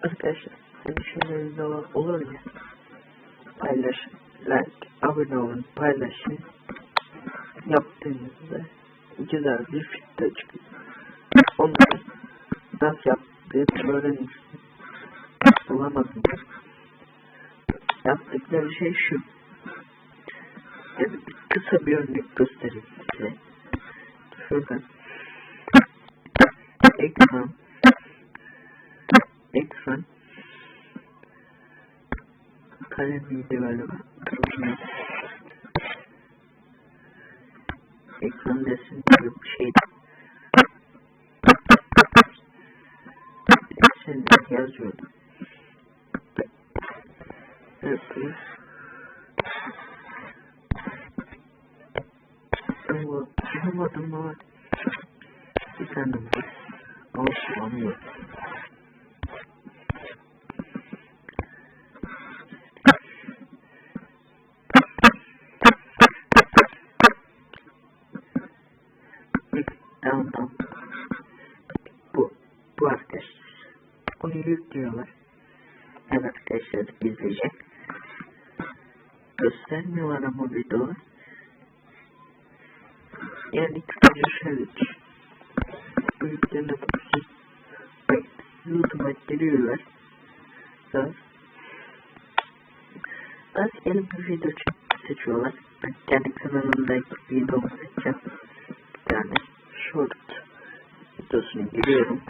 Arkadaşlar hani şeyleriniz olur ya, paylaşın, like, abone olun, paylaşın. Yaptığınızda güzel bir video çıkıyor. Onları nasıl yaptığını öğrenin. Bulamadım. Yaptıkları şey şu. Yani kısa bir örnek göstereyim size. Şuradan ekran kalemiydi galiba. Ekran resim gibi bir şeydi. Sen yazıyordum. Yapayım. Yapamadım ama bir tane var. Ama kullanmıyorum. Tamam. Bu arkadaşlar. Bunu yüklüyorlar. Evet arkadaşlar izleyecek. Göstermiyorlar ama videolar. Yani kısaca şöyle. Bu yüklerine bakıyorsun. Bak YouTube'a giriyorlar. Rastgele bir video seçiyorlar. Ben kendi kanalımdaki videomu seçeceğim. Bir tane short videosunu giriyorum.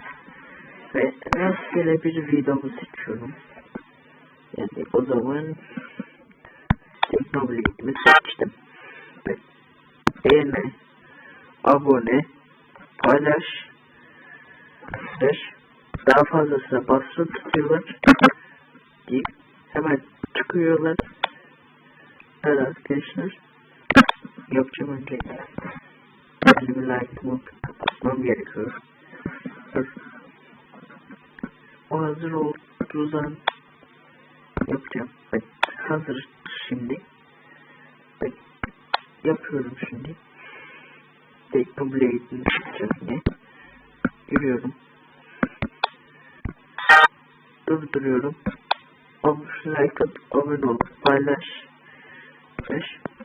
Ve rastgele bir videomu seçiyorum. Yani o zaman teknolojimi seçtim. Ve beğeni, abone, paylaş, daha fazlasına basılı tutuyorlar deyip hemen çıkıyorlar. Evet arkadaşlar, yapacağım önce elimi like'ımı kapatmam gerekiyor. O hazır olduğu zaman yapacağım. Bak hazır şimdi. Bak yapıyorum şimdi. Teknoblade'in içerisine giriyorum. Durduruyorum. Like at, abone ol, paylaş.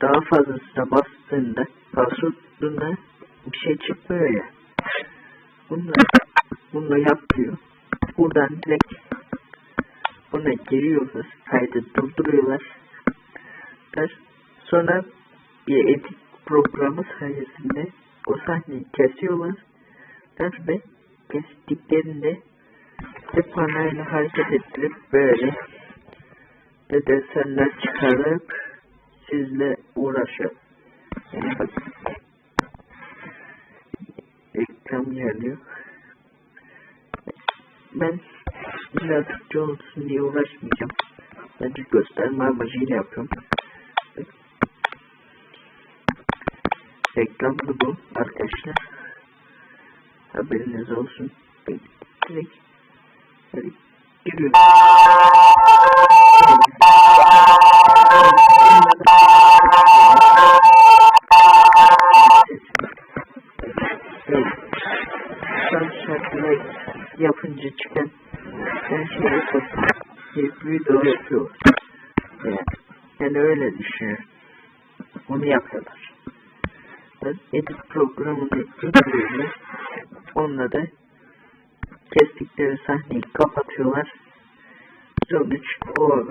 Daha fazlasına bastığında password'una bir şey çıkmıyor ya. Bunu yapıyor. Buradan direkt buna giriyorlar. Kaydı durduruyorlar. Sonra bir edit programı sayesinde o sahneyi kesiyorlar. Ve kestiklerinde panayla hareket ettirip böyle desenler çıkarıp sizle uğraşıyor. Yani bak reklam geliyor. Ben illa Türkçe olsun diye uğraşmayacağım. Bence gösterme amacıyla yapıyorum. Reklamı bu arkadaşlar. Haberiniz olsun. Direkt giriyorum. Şarkıları yapınca çıkan bir video yapıyor. Yani öyle düşünüyorum. Onu yapıyorlar. Edit programını indiriyorlar. Onunla da kestikleri sahneyi kapatıyorlar. Sonuç o.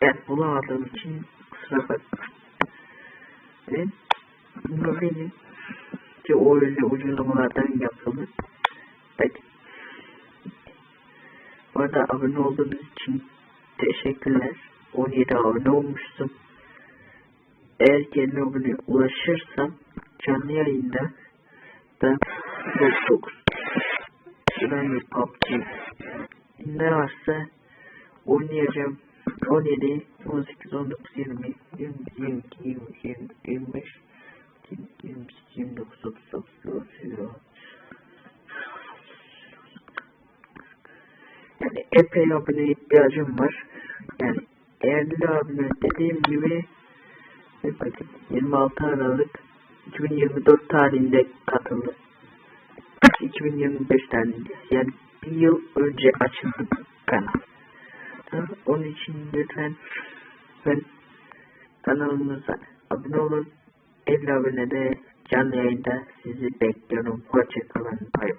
Ben bulamadığım için kusura bakmayın. Bunu benim o öyle uygulamalardan yapılır. Evet. Bu arada abone olduğunuz için teşekkürler. 17 abone olmuştum. Eğer kendi abone ulaşırsam canlı yayında da Roblox, ben PUBG ne varsa oynayacağım. 17, 18, 19, 20, 22, 20, 25, 29, 30, 31, yani epey abone ihtiyacım var. Yani 50 abone dediğim gibi bakın 26 Aralık 2024 tarihinde katıldı. 2025 tarihinde yani bir yıl önce açıldı kanal. Onun için lütfen kanalımıza abone olun. 50 abone de canlı yayında sizi bekliyorum. Hoşçakalın. Bay bay.